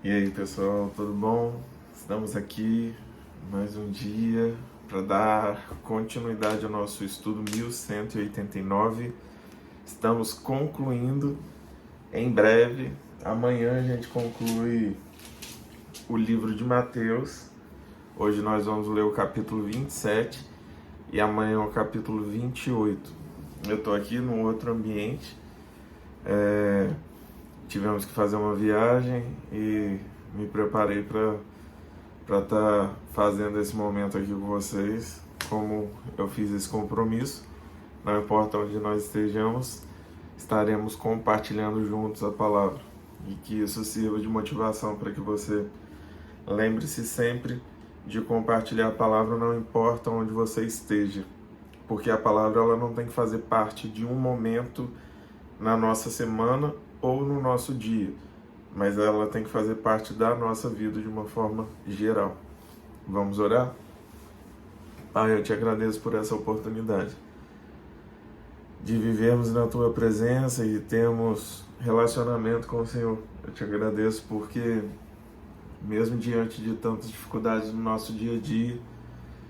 E aí, pessoal, tudo bom? Estamos aqui mais um dia para dar continuidade ao nosso estudo 1189. Estamos concluindo em breve. Amanhã a gente conclui o livro de Mateus. Hoje nós vamos ler o capítulo 27 e amanhã o capítulo 28. Eu estou aqui num outro ambiente. Tivemos que fazer uma viagem e me preparei para estar fazendo esse momento aqui com vocês, como eu fiz esse compromisso. Não importa onde nós estejamos, estaremos compartilhando juntos a palavra. E que isso sirva de motivação para que você lembre-se sempre de compartilhar a palavra, não importa onde você esteja. Porque a palavra ela não tem que fazer parte de um momento na nossa semana ou no nosso dia, mas ela tem que fazer parte da nossa vida de uma forma geral. Vamos orar? Pai, eu te agradeço por essa oportunidade de vivermos na Tua presença e termos relacionamento com o Senhor. Eu te agradeço porque, mesmo diante de tantas dificuldades no nosso dia a dia,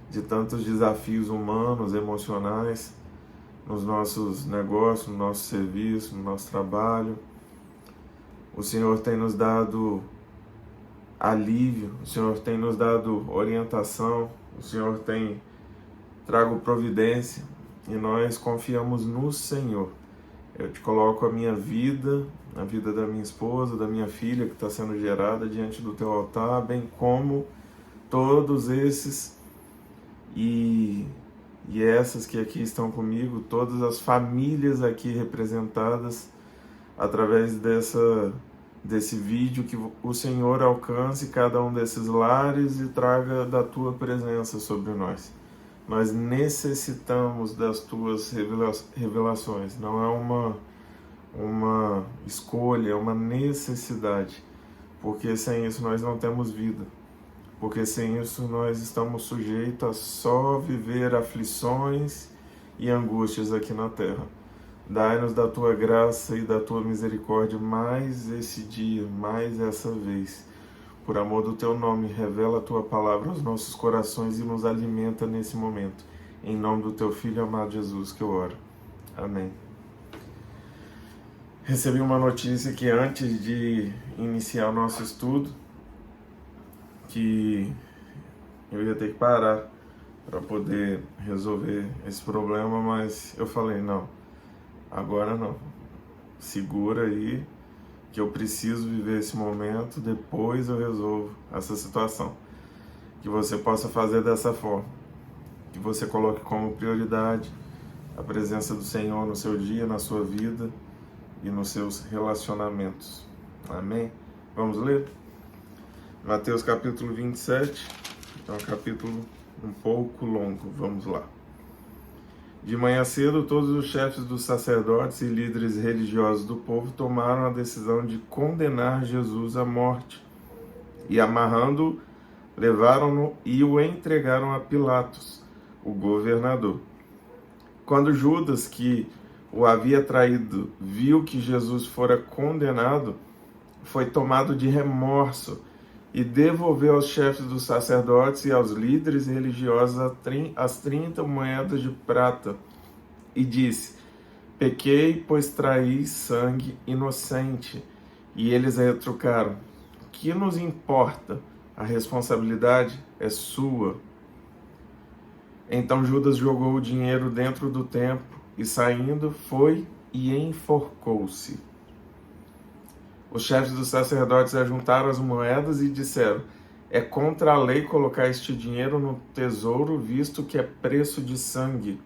de tantos desafios humanos, emocionais, nos nossos negócios, no nosso serviço, no nosso trabalho, o Senhor tem nos dado alívio, o Senhor tem nos dado orientação, o Senhor tem trago providência e nós confiamos no Senhor. Eu te coloco a minha vida, a vida da minha esposa, da minha filha que está sendo gerada diante do teu altar, bem como todos esses e essas que aqui estão comigo, todas as famílias aqui representadas através desse vídeo, que o Senhor alcance cada um desses lares e traga da Tua presença sobre nós. Nós necessitamos das Tuas revelações, não é uma escolha, é uma necessidade, porque sem isso nós não temos vida, porque sem isso nós estamos sujeitos a só viver aflições e angústias aqui na terra. Dai-nos da Tua graça e da Tua misericórdia mais esse dia, mais essa vez. Por amor do Teu nome, revela a Tua palavra aos nossos corações e nos alimenta nesse momento. Em nome do Teu Filho amado Jesus que eu oro. Amém. Recebi uma notícia que antes de iniciar o nosso estudo, que eu ia ter que parar para poder resolver esse problema, mas eu falei, não, agora não. Segura aí, que eu preciso viver esse momento, depois eu resolvo essa situação. Que você possa fazer dessa forma. Que você coloque como prioridade a presença do Senhor no seu dia, na sua vida e nos seus relacionamentos. Amém? Vamos ler? Mateus capítulo 27, é um capítulo um pouco longo, vamos lá. De manhã cedo, todos os chefes dos sacerdotes e líderes religiosos do povo tomaram a decisão de condenar Jesus à morte. E amarrando-o, levaram-no e o entregaram a Pilatos, o governador. Quando Judas, que o havia traído, viu que Jesus fora condenado, foi tomado de remorso e devolveu aos chefes dos sacerdotes e aos líderes religiosos as 30 moedas de prata, e disse: pequei, pois traí sangue inocente. E eles retrucaram: que nos importa? A responsabilidade é sua. Então Judas jogou o dinheiro dentro do templo e, saindo, foi e enforcou-se. Os chefes dos sacerdotes ajuntaram as moedas e disseram: é contra a lei colocar este dinheiro no tesouro, visto que é preço de sangue.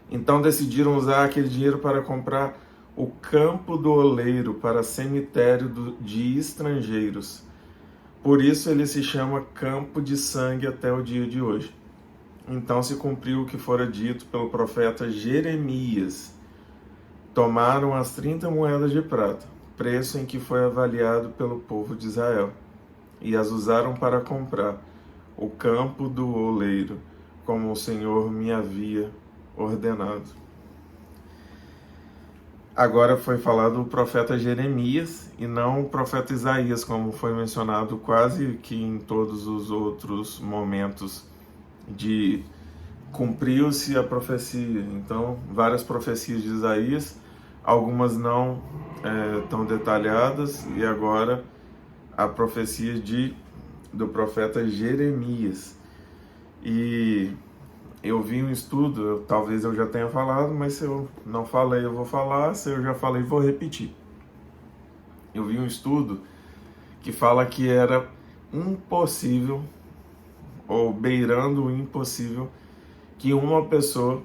Então decidiram usar aquele dinheiro para comprar o campo do oleiro para cemitério de estrangeiros. Por isso ele se chama Campo de Sangue até o dia de hoje. Então se cumpriu o que fora dito pelo profeta Jeremias. Tomaram as 30 moedas de prata, preço em que foi avaliado pelo povo de Israel, e as usaram para comprar o campo do oleiro, como o Senhor me havia ordenado. agora foi falado o profeta Jeremias e não o profeta Isaías, como foi mencionado quase que em todos os outros momentos de cumpriu-se a profecia. Então, várias profecias de Isaías, algumas não tão detalhadas, e agora a profecia do profeta Jeremias. E eu vi um estudo, talvez eu já tenha falado, mas se eu não falei, eu vou falar, se eu já falei, vou repetir. Eu vi um estudo que fala que era impossível, ou beirando o impossível, que uma pessoa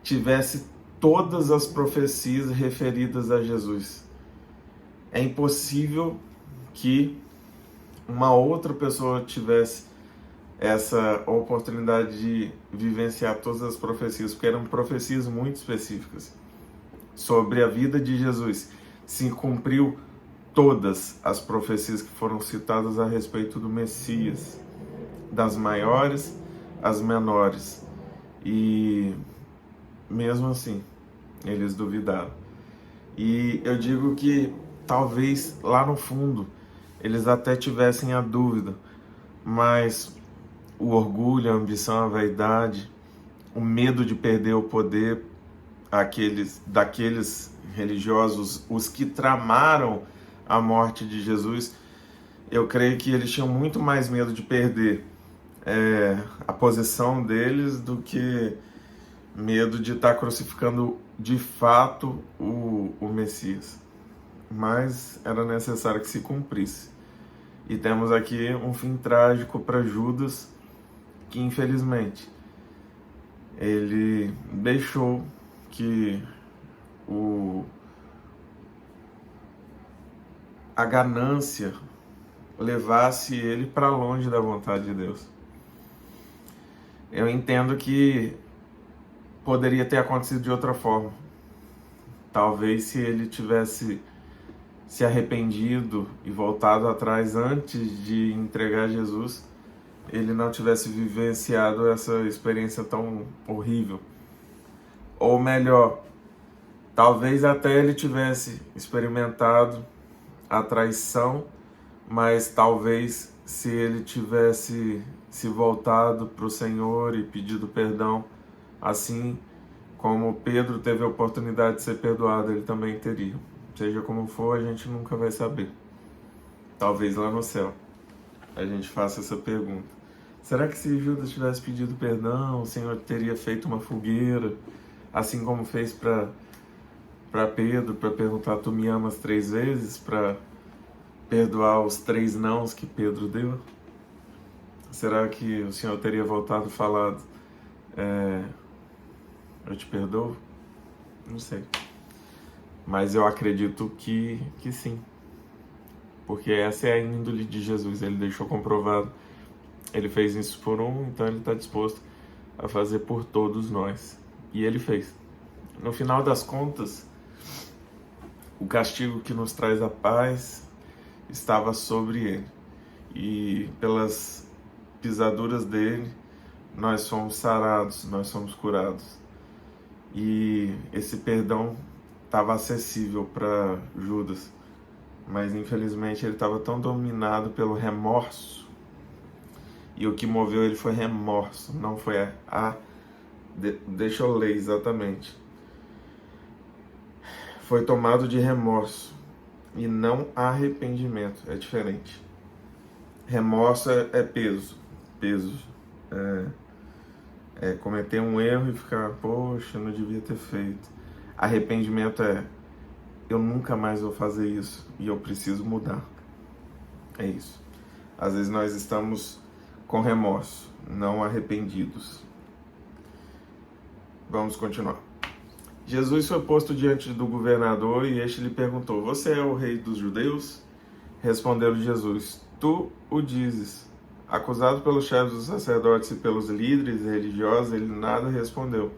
tivesse todas as profecias referidas a Jesus. É impossível que uma outra pessoa tivesse essa oportunidade de vivenciar todas as profecias, porque eram profecias muito específicas sobre a vida de Jesus. Se cumpriu todas as profecias que foram citadas a respeito do Messias, das maiores às menores. E mesmo assim, eles duvidaram. E eu digo que talvez lá no fundo eles até tivessem a dúvida, mas o orgulho, a ambição, a vaidade, o medo de perder o poder, daqueles religiosos, os que tramaram a morte de Jesus, eu creio que eles tinham muito mais medo de perder a posição deles do que medo de estar crucificando de fato o Messias. Mas era necessário que se cumprisse. E temos aqui um fim trágico para Judas, que infelizmente ele deixou que a ganância levasse ele para longe da vontade de Deus. Eu entendo que poderia ter acontecido de outra forma. Talvez se ele tivesse se arrependido e voltado atrás antes de entregar Jesus, ele não tivesse vivenciado essa experiência tão horrível. Ou melhor, talvez até ele tivesse experimentado a traição, mas talvez se ele tivesse se voltado para o Senhor e pedido perdão, assim como Pedro teve a oportunidade de ser perdoado, ele também teria. Seja como for, a gente nunca vai saber. Talvez lá no céu a gente faça essa pergunta. Será que se Judas tivesse pedido perdão, o Senhor teria feito uma fogueira, assim como fez para Pedro, para perguntar: tu me amas 3 vezes, para perdoar os 3 nãos que Pedro deu? Será que o Senhor teria voltado e falado: eu te perdoo? Não sei. Mas eu acredito que sim. Porque essa é a índole de Jesus. Ele deixou comprovado. Ele fez isso por um, então ele está disposto a fazer por todos nós. E ele fez. No final das contas, o castigo que nos traz a paz estava sobre ele. E pelas pisaduras dele, nós somos sarados, nós somos curados. E esse perdão estava acessível para Judas, mas infelizmente ele estava tão dominado pelo remorso, e o que moveu ele foi remorso, não foi deixa eu ler exatamente. Foi tomado de remorso e não arrependimento, é diferente. Remorso é peso, é cometer um erro e ficar: poxa, não devia ter feito. Arrependimento é: eu nunca mais vou fazer isso e eu preciso mudar. É isso. Às vezes nós estamos com remorso, não arrependidos. Vamos continuar. Jesus foi posto diante do governador e este lhe perguntou: você é o rei dos judeus? Respondeu-lhe Jesus: tu o dizes. Acusado pelos chefes dos sacerdotes e pelos líderes religiosos, ele nada respondeu.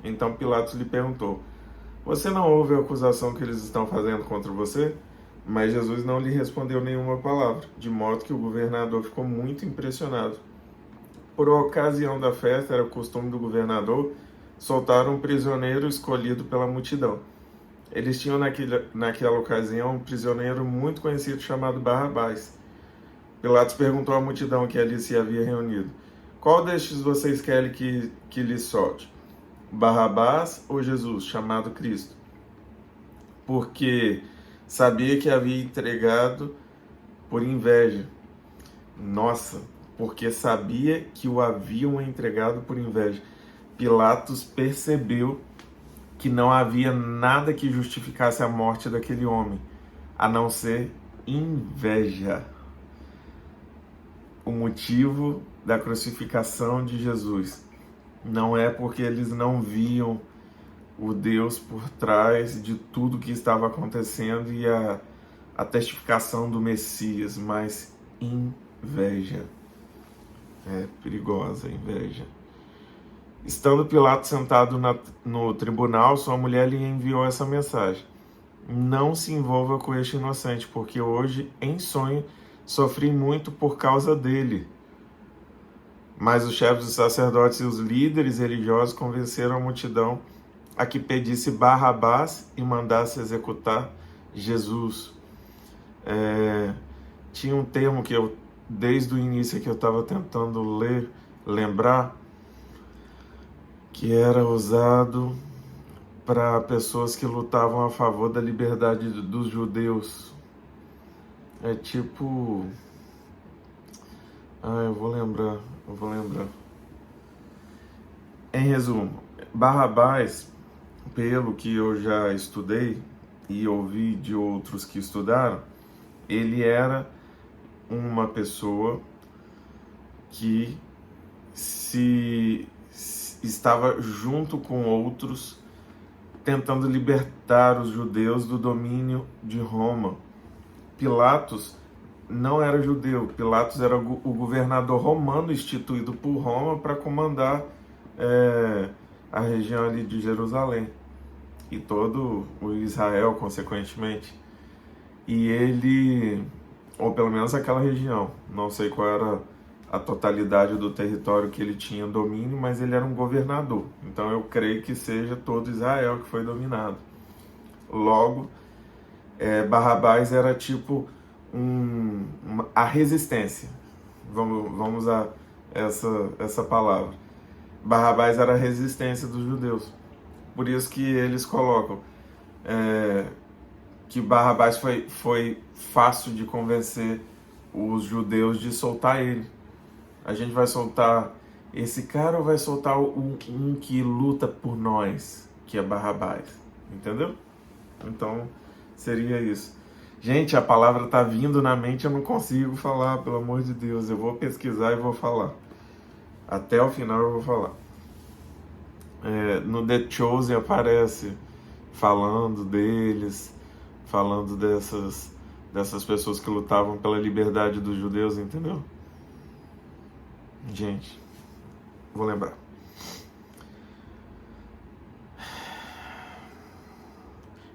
Então Pilatos lhe perguntou: você não ouve a acusação que eles estão fazendo contra você? Mas Jesus não lhe respondeu nenhuma palavra, de modo que o governador ficou muito impressionado. Por ocasião da festa, era costume do governador soltar um prisioneiro escolhido pela multidão. Eles tinham naquela ocasião um prisioneiro muito conhecido chamado Barrabás. Pilatos perguntou à multidão que ali se havia reunido: qual destes vocês querem que lhe solte? Barrabás ou Jesus, chamado Cristo? Porque sabia que havia entregado por inveja. Nossa, porque sabia que o haviam entregado por inveja. Pilatos percebeu que não havia nada que justificasse a morte daquele homem, a não ser inveja. O motivo da crucificação de Jesus não é porque eles não viam o Deus por trás de tudo que estava acontecendo e a testificação do Messias, mas inveja. É perigosa a inveja. Estando Pilatos sentado no tribunal, sua mulher lhe enviou essa mensagem: não se envolva com este inocente, porque hoje, em sonho, sofri muito por causa dele. Mas os chefes dos sacerdotes e os líderes religiosos convenceram a multidão a que pedisse Barrabás e mandasse executar Jesus. Tinha um termo que eu, desde o início que eu estava tentando lembrar, que era usado para pessoas que lutavam a favor da liberdade dos judeus. É tipo... eu vou lembrar. Em resumo, Barrabás, pelo que eu já estudei e ouvi de outros que estudaram, ele era uma pessoa que estava junto com outros tentando libertar os judeus do domínio de Roma. Pilatos não era judeu, Pilatos era o governador romano instituído por Roma para comandar a região ali de Jerusalém e todo o Israel, consequentemente. E ele, ou pelo menos aquela região, não sei qual era a totalidade do território que ele tinha domínio, mas ele era um governador. Então eu creio que seja todo Israel que foi dominado. Logo, Barrabás era tipo a resistência. Vamos usar essa palavra. Barrabás era a resistência dos judeus. Por isso que eles colocam que Barrabás foi fácil de convencer os judeus de soltar ele. A gente vai soltar esse cara ou vai soltar um que luta por nós, que é Barrabás? Entendeu? Então, seria isso. Gente, a palavra tá vindo na mente, eu não consigo falar, pelo amor de Deus. Eu vou pesquisar e vou falar. Até o final eu vou falar. No The Chosen aparece falando deles, falando dessas pessoas que lutavam pela liberdade dos judeus, entendeu? Gente, vou lembrar.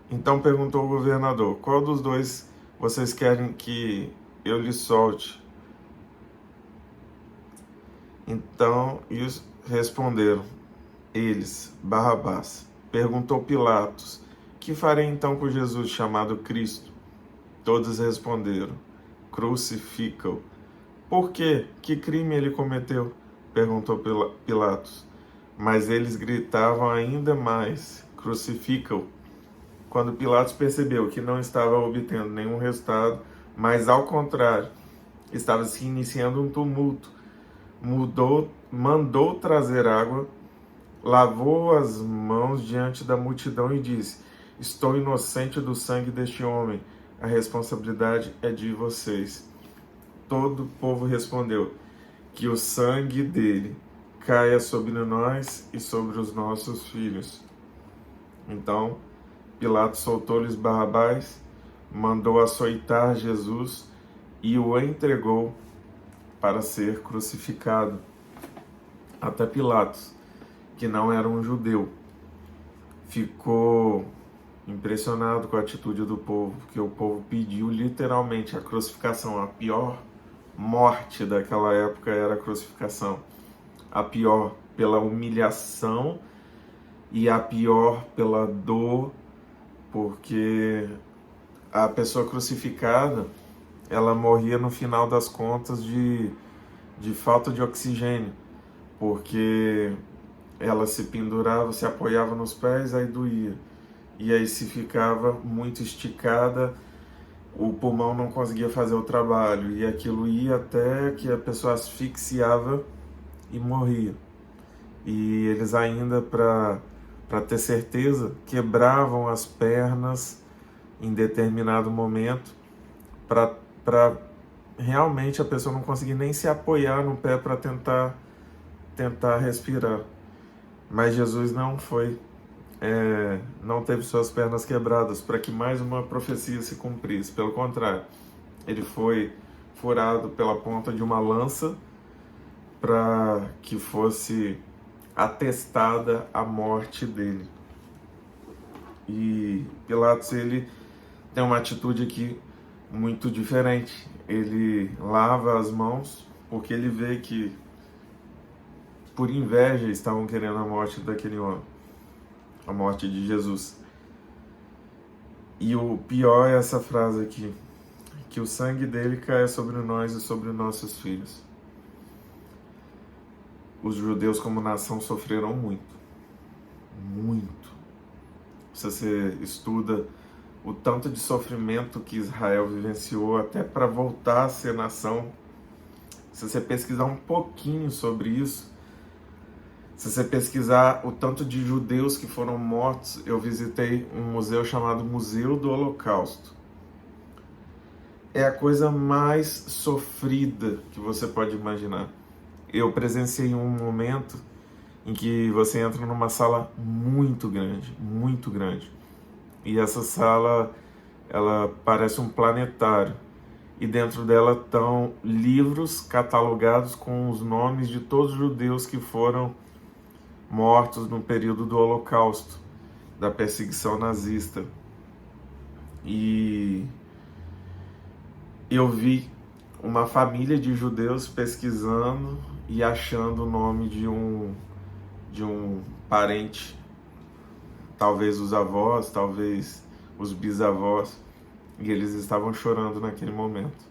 Então perguntou o governador: qual dos dois vocês querem que eu lhe solte? Então responderam eles: Barrabás. Perguntou Pilatos: que farei então com Jesus chamado Cristo? Todos responderam: crucifica-o. Por quê? Que crime ele cometeu? Perguntou Pilatos. Mas eles gritavam ainda mais: crucifica-o. Quando Pilatos percebeu que não estava obtendo nenhum resultado, mas ao contrário, estava se iniciando um tumulto, mandou trazer água, lavou as mãos diante da multidão e disse: estou inocente do sangue deste homem, a responsabilidade é de vocês. Todo o povo respondeu: que o sangue dele caia sobre nós e sobre os nossos filhos. Então Pilatos soltou-lhes Barrabás, mandou açoitar Jesus e o entregou para ser crucificado. Até Pilatos, que não era um judeu, ficou impressionado com a atitude do povo, porque o povo pediu literalmente a crucificação. A pior morte daquela época era a crucificação. A pior pela humilhação e a pior pela dor, porque a pessoa crucificada, ela morria no final das contas de falta de oxigênio, porque ela se pendurava, se apoiava nos pés, aí doía. E aí se ficava muito esticada, o pulmão não conseguia fazer o trabalho, e aquilo ia até que a pessoa asfixiava e morria. E eles ainda, para ter certeza, quebravam as pernas em determinado momento, para realmente a pessoa não conseguir nem se apoiar no pé para tentar respirar. Mas Jesus não teve suas pernas quebradas para que mais uma profecia se cumprisse. Pelo contrário, ele foi furado pela ponta de uma lança para que fosse atestada a morte dele. E Pilatos, ele tem uma atitude aqui muito diferente. Ele lava as mãos porque ele vê que por inveja estavam querendo a morte daquele homem, a morte de Jesus. E o pior é essa frase aqui: que o sangue dele caia sobre nós e sobre nossos filhos. Os judeus como nação sofreram muito. Se você estuda o tanto de sofrimento que Israel vivenciou até para voltar a ser nação, se você pesquisar um pouquinho sobre isso, se você pesquisar o tanto de judeus que foram mortos, eu visitei um museu chamado Museu do Holocausto. É a coisa mais sofrida que você pode imaginar. Eu presenciei um momento em que você entra numa sala muito grande. E essa sala, ela parece um planetário. E dentro dela estão livros catalogados com os nomes de todos os judeus que foram mortos no período do Holocausto, da perseguição nazista. E eu vi uma família de judeus pesquisando e achando o nome de um parente, talvez os avós, talvez os bisavós, e eles estavam chorando naquele momento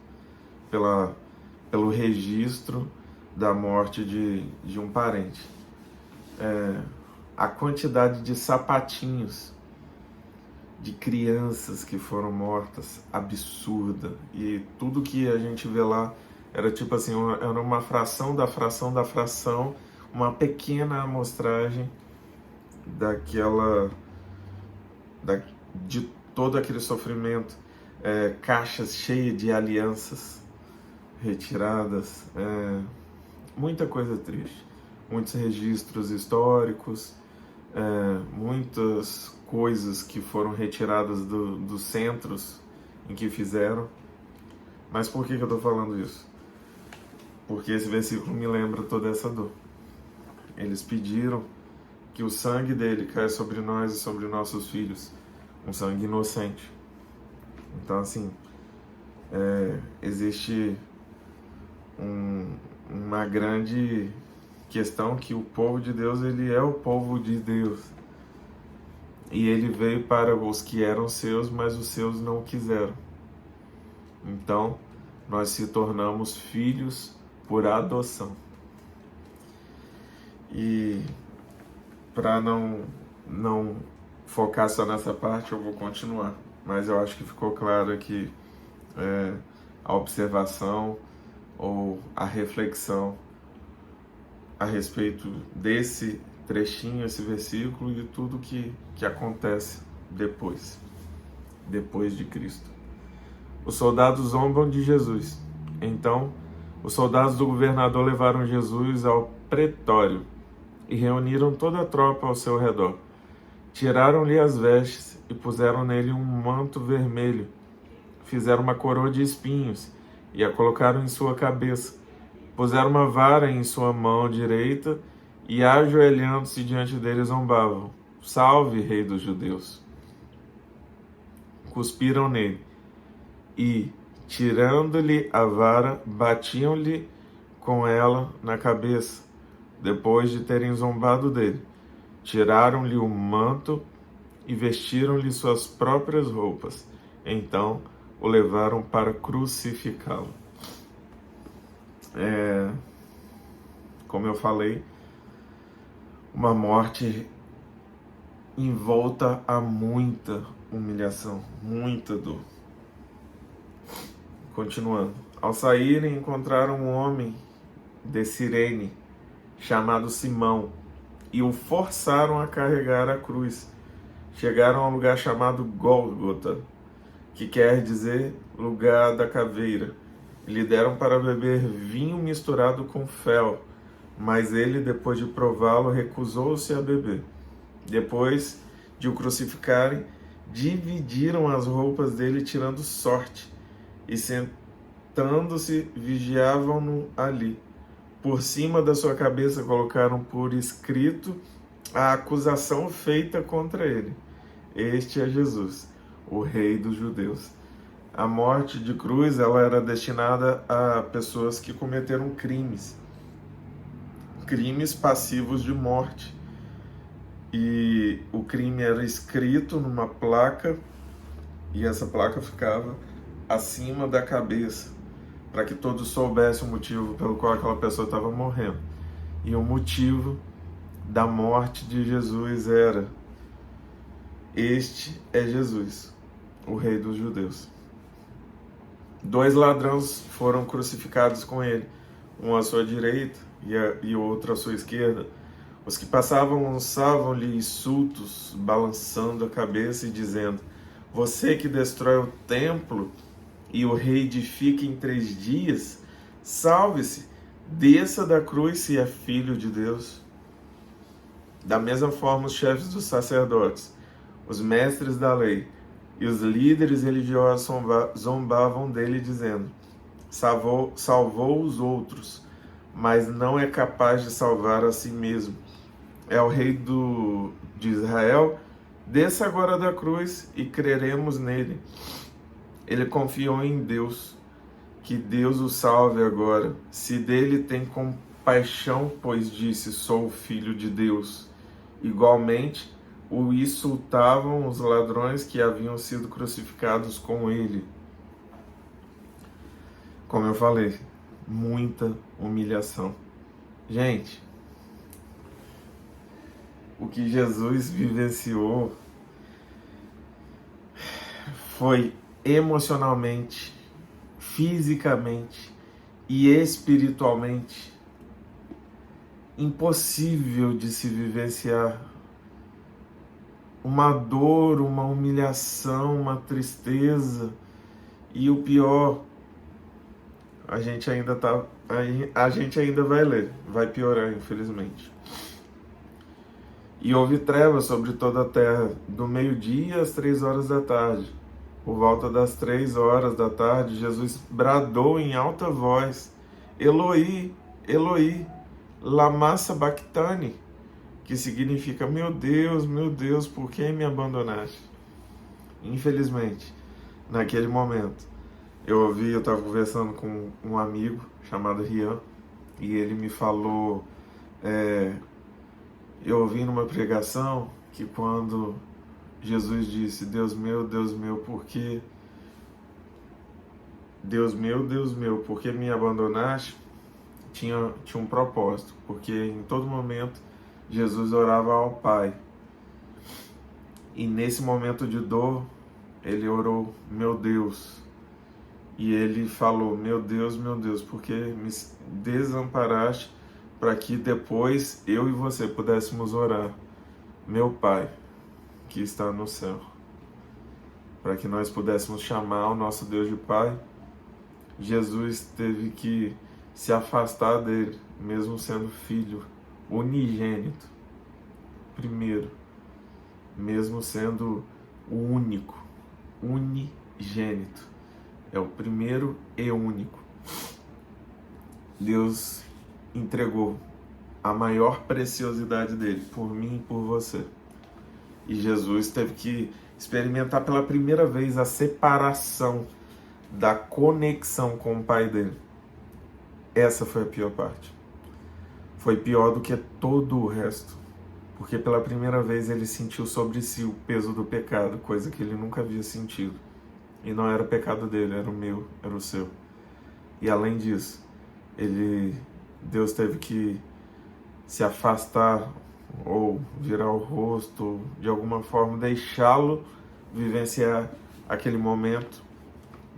pelo registro da morte de um parente. A quantidade de sapatinhos de crianças que foram mortas, absurda. E tudo que a gente vê lá era tipo assim, era uma fração da fração, uma pequena amostragem de todo aquele sofrimento. Caixas cheias de alianças retiradas, muita coisa triste, muitos registros históricos, muitas coisas que foram retiradas dos centros em que fizeram. Mas por que eu estou falando isso? Porque esse versículo me lembra toda essa dor. Eles pediram que o sangue dele caia sobre nós e sobre nossos filhos, um sangue inocente. Então, assim, existe uma grande questão que o povo de Deus, ele é o povo de Deus. E ele veio para os que eram seus, mas os seus não quiseram. Então, nós se tornamos filhos por adoção. E para não focar só nessa parte, eu vou continuar. Mas eu acho que ficou claro aqui a observação ou a reflexão a respeito desse trechinho, esse versículo e tudo que acontece depois de Cristo. Os soldados zombam de Jesus. Então, os soldados do governador levaram Jesus ao pretório e reuniram toda a tropa ao seu redor. Tiraram-lhe as vestes e puseram nele um manto vermelho. Fizeram uma coroa de espinhos e a colocaram em sua cabeça. Puseram uma vara em sua mão direita e, ajoelhando-se diante dele, zombavam: Salve, Rei dos Judeus! Cuspiram nele e, tirando-lhe a vara, batiam-lhe com ela na cabeça. Depois de terem zombado dele, tiraram-lhe o manto e vestiram-lhe suas próprias roupas. Então o levaram para crucificá-lo. Como eu falei, uma morte envolta a muita humilhação, muita dor. Continuando. Ao saírem, encontraram um homem de Cirene, chamado Simão, e o forçaram a carregar a cruz. Chegaram a um lugar chamado Gólgota, que quer dizer lugar da caveira. Lhe deram para beber vinho misturado com fel, mas ele, depois de prová-lo, recusou-se a beber. Depois de o crucificarem, dividiram as roupas dele, tirando sorte, e sentando-se, vigiavam-no ali. Por cima da sua cabeça colocaram por escrito a acusação feita contra ele. Este é Jesus, o Rei dos Judeus. A morte de cruz, ela era destinada a pessoas que cometeram crimes passivos de morte. E o crime era escrito numa placa, e essa placa ficava acima da cabeça, para que todos soubessem o motivo pelo qual aquela pessoa estava morrendo. E o motivo da morte de Jesus era: este é Jesus, o Rei dos Judeus. 2 ladrões foram crucificados com ele, um à sua direita e o outro à sua esquerda. Os que passavam lançavam-lhe insultos, balançando a cabeça e dizendo: você que destrói o templo e o reedifica em 3 dias, salve-se, desça da cruz se é filho de Deus. Da mesma forma, os chefes dos sacerdotes, os mestres da lei e os líderes religiosos zombavam dele, dizendo: salvou os outros, mas não é capaz de salvar a si mesmo. É o rei de Israel, desça agora da cruz e creremos nele. Ele confiou em Deus, que Deus o salve agora, se dele tem compaixão, pois disse: sou filho de Deus. Igualmente, o insultavam os ladrões que haviam sido crucificados com ele. Como eu falei, muita humilhação. Gente, o que Jesus vivenciou foi emocionalmente, fisicamente e espiritualmente impossível de se vivenciar. Uma dor, uma humilhação, uma tristeza, e o pior, a gente ainda vai ler, vai piorar, infelizmente. E houve trevas sobre toda a terra, do meio-dia às 3 horas da tarde. Por volta das 3 horas da tarde, Jesus bradou em alta voz: Eloi, Eloi, lama sabachthani, que significa: meu Deus, por que me abandonaste? Infelizmente, naquele momento, eu estava conversando com um amigo chamado Rian, e ele me falou, eu ouvi numa pregação que quando Jesus disse: Deus meu, por que? Deus meu, por que me abandonaste? Tinha um propósito, porque em todo momento Jesus orava ao Pai. E nesse momento de dor, ele orou: meu Deus. E ele falou: meu Deus, por que me desamparaste, para que depois eu e você pudéssemos orar: meu Pai, que está no céu. Para que nós pudéssemos chamar o nosso Deus de Pai, Jesus teve que se afastar dele, mesmo sendo filho unigênito, primeiro, mesmo sendo o único, unigênito, é o primeiro e único. Deus entregou a maior preciosidade dele por mim e por você. E Jesus teve que experimentar pela primeira vez a separação da conexão com o Pai dele. Essa foi a pior parte. Foi pior do que todo o resto. porque pela primeira vez ele sentiu sobre si o peso do pecado, coisa que ele nunca havia sentido. E não era pecado dele, era o meu, era o seu. E além disso, Deus teve que se afastar ou virar o rosto, de alguma forma deixá-lo vivenciar aquele momento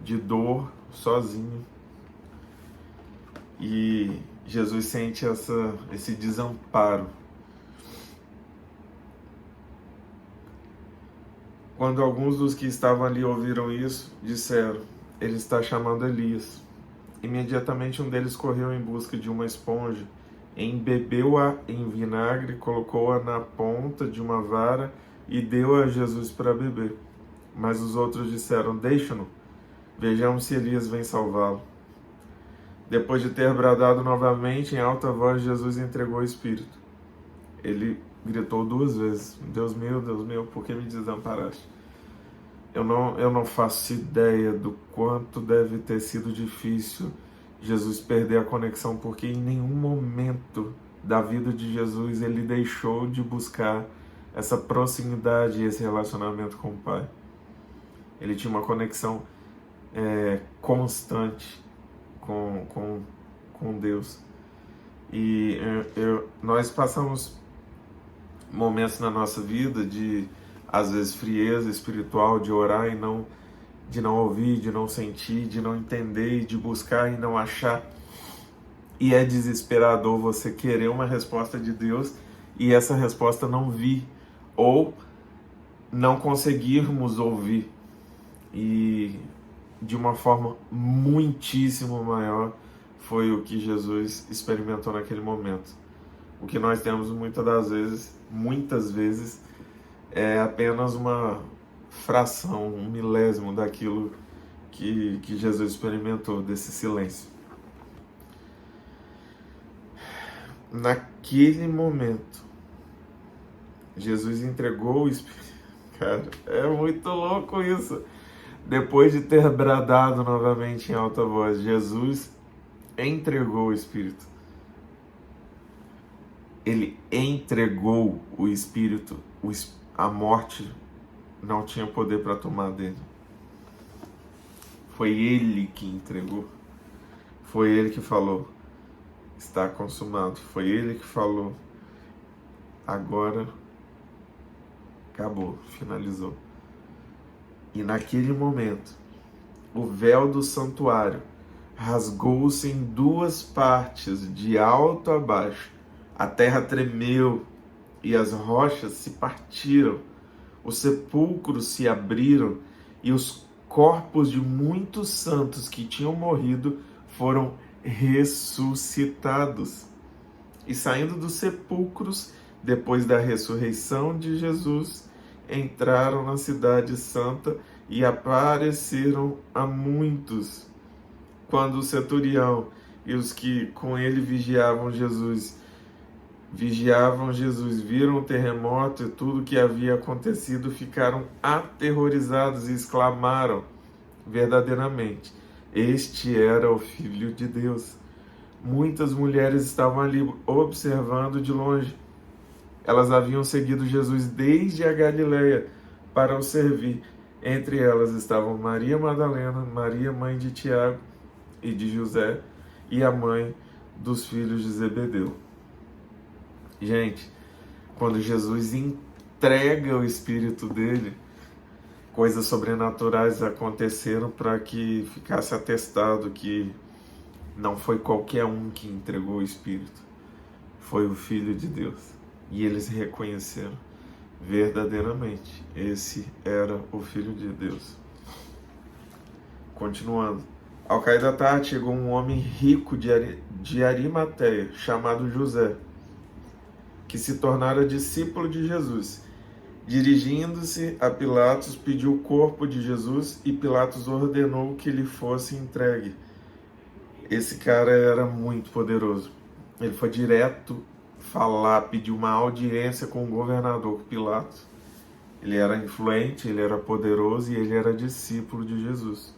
de dor sozinho. E Jesus sente esse desamparo. Quando alguns dos que estavam ali ouviram isso, disseram: ele está chamando Elias. Imediatamente um deles correu em busca de uma esponja, embebeu-a em vinagre, colocou-a na ponta de uma vara e deu a Jesus para beber. Mas os outros disseram: deixa-no, vejamos se Elias vem salvá-lo. Depois de ter bradado novamente em alta voz, Jesus entregou o Espírito. Ele gritou 2 vezes: Deus meu, por que me desamparaste? Eu não faço ideia do quanto deve ter sido difícil Jesus perder a conexão, porque em nenhum momento da vida de Jesus ele deixou de buscar essa proximidade e esse relacionamento com o Pai. Ele tinha uma conexão constante com Deus. E nós passamos momentos na nossa vida de, às vezes, frieza espiritual, de orar e de não ouvir, de não sentir, de não entender, de buscar e não achar. E é desesperador você querer uma resposta de Deus e essa resposta não vir, ou não conseguirmos ouvir. E de uma forma muitíssimo maior foi o que Jesus experimentou naquele momento. O que nós temos muitas vezes, é apenas uma fração, um milésimo daquilo que Jesus experimentou, desse silêncio. Naquele momento, Jesus entregou o Espírito. Cara, é muito louco isso. Depois de ter bradado novamente em alta voz, Jesus entregou o Espírito. Ele entregou o Espírito. A morte não tinha poder para tomar dele. Foi ele que entregou. Foi ele que falou: está consumado. Foi ele que falou: agora acabou, finalizou. E naquele momento, o véu do santuário rasgou-se em 2 partes, de alto a baixo. A terra tremeu e as rochas se partiram. Os sepulcros se abriram e os corpos de muitos santos que tinham morrido foram ressuscitados. E saindo dos sepulcros, depois da ressurreição de Jesus, entraram na cidade santa e apareceram a muitos. Quando o centurião e os que com ele vigiavam Jesus, viram o terremoto e tudo o que havia acontecido, ficaram aterrorizados e exclamaram: verdadeiramente, este era o Filho de Deus. Muitas mulheres estavam ali observando de longe. Elas haviam seguido Jesus desde a Galileia para o servir. Entre elas estavam Maria Madalena, Maria, mãe de Tiago e de José, e a mãe dos filhos de Zebedeu. Gente, quando Jesus entrega o Espírito dele, coisas sobrenaturais aconteceram para que ficasse atestado que não foi qualquer um que entregou o Espírito, foi o Filho de Deus. E eles reconheceram verdadeiramente, esse era o Filho de Deus. Continuando. Ao cair da tarde, chegou um homem rico de Arimateia, chamado José, que se tornara discípulo de Jesus. Dirigindo-se a Pilatos, pediu o corpo de Jesus e Pilatos ordenou que lhe fosse entregue. Esse cara era muito poderoso. Ele foi direto falar, pedir uma audiência com o governador Pilatos. Ele era influente, ele era poderoso e ele era discípulo de Jesus.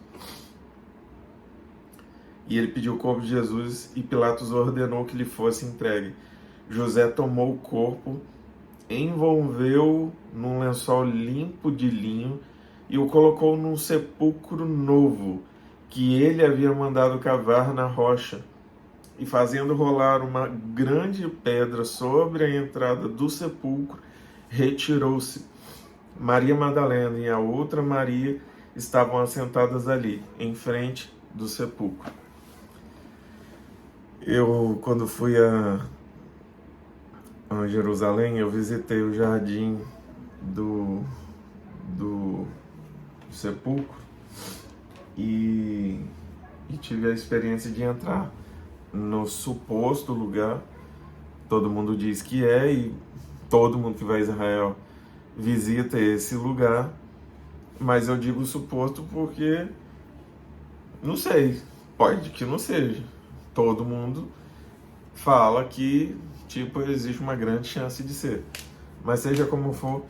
E ele pediu o corpo de Jesus e Pilatos ordenou que lhe fosse entregue. José tomou o corpo envolveu num lençol limpo de linho e o colocou num sepulcro novo, que ele havia mandado cavar na rocha. E fazendo rolar uma grande pedra sobre a entrada do sepulcro, retirou-se. Maria Madalena e a outra Maria estavam assentadas ali, em frente do sepulcro. Quando fui a Jerusalém, eu visitei o jardim do sepulcro e tive a experiência de entrar no suposto lugar. Todo mundo diz que é, e todo mundo que vai a Israel visita esse lugar, mas eu digo suposto porque não sei, pode que não seja. Todo mundo fala que existe uma grande chance de ser, mas seja como for,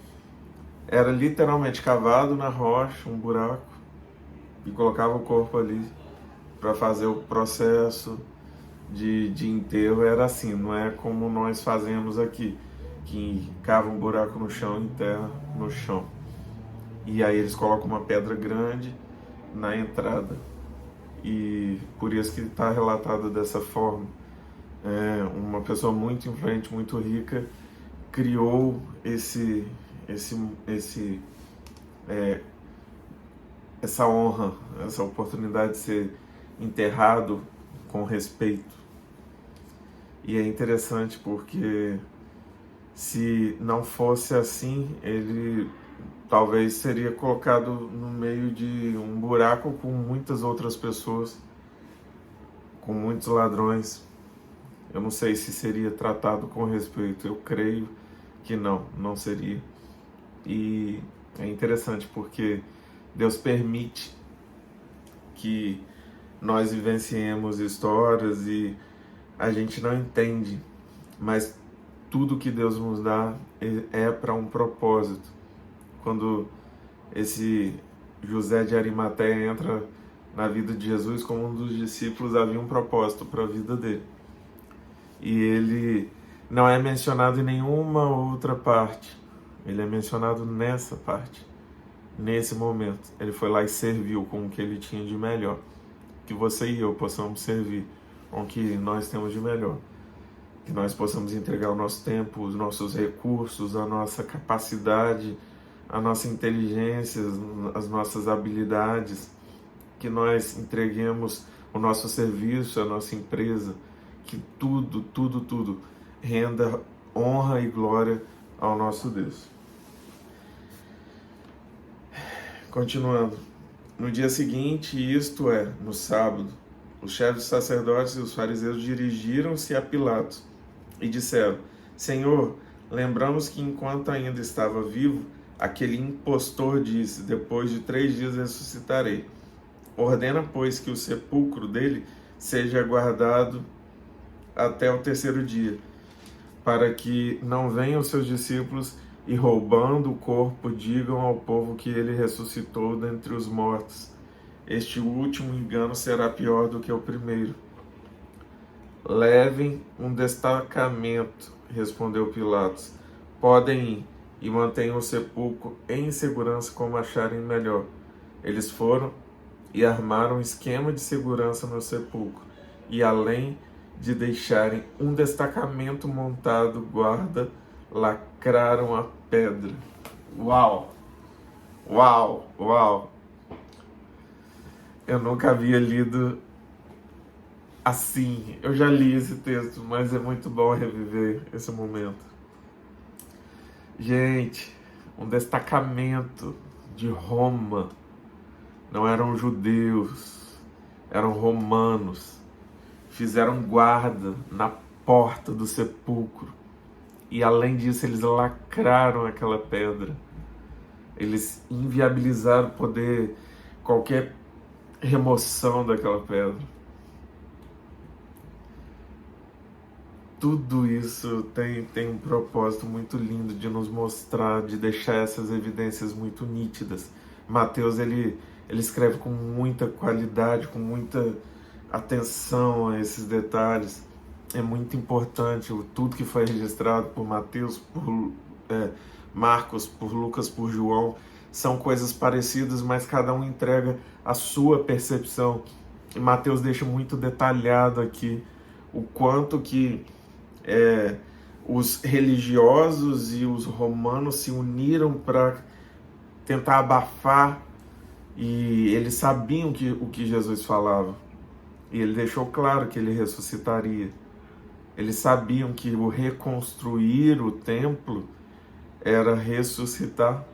era literalmente cavado na rocha um buraco e colocava o corpo ali para fazer o processo de enterro. Era assim, não é como nós fazemos aqui, que cava um buraco no chão e enterra no chão. E aí eles colocam uma pedra grande na entrada. E por isso que está relatado dessa forma. Uma pessoa muito influente, muito rica, criou essa honra, essa oportunidade de ser enterrado com respeito. E é interessante porque se não fosse assim, ele talvez seria colocado no meio de um buraco com muitas outras pessoas, com muitos ladrões. Eu não sei se seria tratado com respeito. Eu creio que não seria. E é interessante porque Deus permite que nós vivenciemos histórias e a gente não entende, mas tudo que Deus nos dá é para um propósito. Quando esse José de Arimateia entra na vida de Jesus como um dos discípulos, havia um propósito para a vida dele. E ele não é mencionado em nenhuma outra parte. Ele é mencionado nessa parte, nesse momento. Ele foi lá e serviu com o que ele tinha de melhor. Que você e eu possamos servir com o que nós temos de melhor. Que nós possamos entregar o nosso tempo, os nossos recursos, a nossa capacidade, a nossa inteligência, as nossas habilidades. Que nós entreguemos o nosso serviço, a nossa empresa. Que tudo renda honra e glória ao nosso Deus. Continuando. No dia seguinte, isto é, no sábado, os chefes dos sacerdotes e os fariseus dirigiram-se a Pilatos e disseram: Senhor, lembramos que enquanto ainda estava vivo, aquele impostor disse: depois de 3 dias ressuscitarei. Ordena, pois, que o sepulcro dele seja guardado até o 3º dia, para que não venham os seus discípulos e, roubando o corpo, digam ao povo que ele ressuscitou dentre os mortos. Este último engano será pior do que o primeiro. Levem um destacamento, respondeu Pilatos. Podem ir e mantenham o sepulcro em segurança como acharem melhor. Eles foram e armaram um esquema de segurança no sepulcro. E além de deixarem um destacamento montado guarda, lacraram a pedra. Uau! Uau! Uau! Eu nunca havia lido assim. Eu já li esse texto, mas é muito bom reviver esse momento. Gente, um destacamento de Roma. Não eram judeus, eram romanos. Fizeram guarda na porta do sepulcro. E além disso, eles lacraram aquela pedra. Eles inviabilizaram qualquer remoção daquela pedra. Tudo isso tem um propósito muito lindo de nos mostrar, de deixar essas evidências muito nítidas. Mateus, ele escreve com muita qualidade, com muita atenção a esses detalhes. É muito importante tudo que foi registrado por Mateus, por Marcos por Lucas por João, são coisas parecidas, mas cada um entrega a sua percepção. E Mateus deixa muito detalhado aqui o quanto que os religiosos e os romanos se uniram para tentar abafar, e eles sabiam o que Jesus falava. E ele deixou claro que ele ressuscitaria. Eles sabiam que o reconstruir o templo era ressuscitar.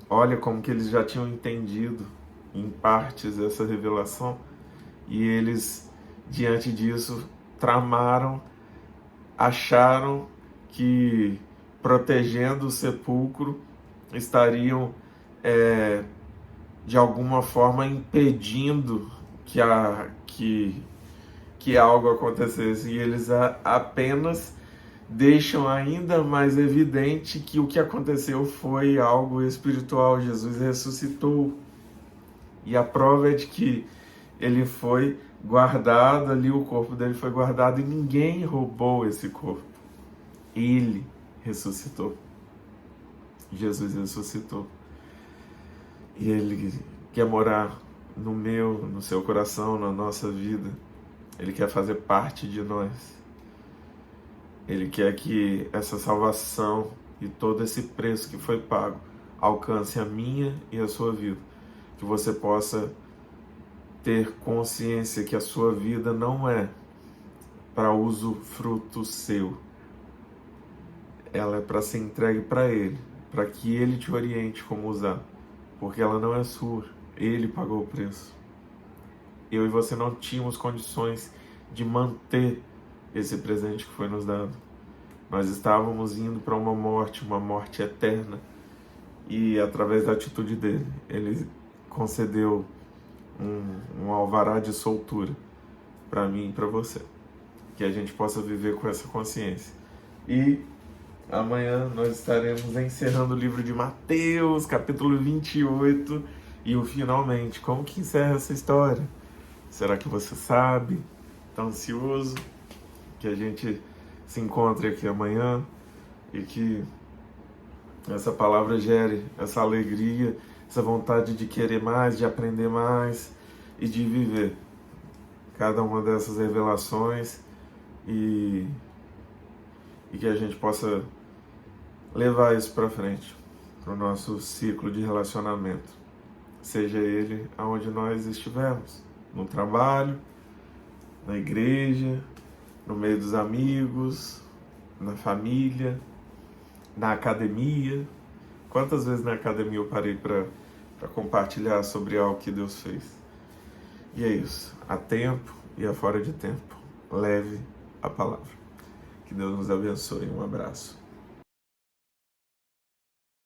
Olha como que eles já tinham entendido em partes essa revelação. E eles, diante disso, tramaram, acharam que protegendo o sepulcro estariam de alguma forma impedindo que algo acontecesse, e eles apenas deixam ainda mais evidente que o que aconteceu foi algo espiritual. Jesus ressuscitou, e a prova é de que ele foi guardado ali, o corpo dele foi guardado, e ninguém roubou esse corpo. Ele ressuscitou. Jesus ressuscitou. E ele quer morar no seu coração, na nossa vida. Ele quer fazer parte de nós. Ele quer que essa salvação e todo esse preço que foi pago alcance a minha e a sua vida. Que você possa ter consciência que a sua vida não é para usufruto seu. Ela é para ser entregue para Ele, para que Ele te oriente como usar. Porque ela não é sua. Ele pagou o preço. Eu e você não tínhamos condições de manter esse presente que foi nos dado. Nós estávamos indo para uma morte eterna. E através da atitude dele, ele concedeu um alvará de soltura para mim e para você. Que a gente possa viver com essa consciência. E amanhã nós estaremos encerrando o livro de Mateus, capítulo 28. E o finalmente, como que encerra essa história? Será que você sabe? Está ansioso? Que a gente se encontre aqui amanhã e que essa palavra gere essa alegria, essa vontade de querer mais, de aprender mais e de viver cada uma dessas revelações, e que a gente possa levar isso para frente, para o nosso ciclo de relacionamento, seja ele aonde nós estivermos, no trabalho, na igreja, no meio dos amigos, na família, na academia. Quantas vezes na academia eu parei para compartilhar sobre algo que Deus fez? E é isso, a tempo e a fora de tempo, leve a palavra. Que Deus nos abençoe, um abraço.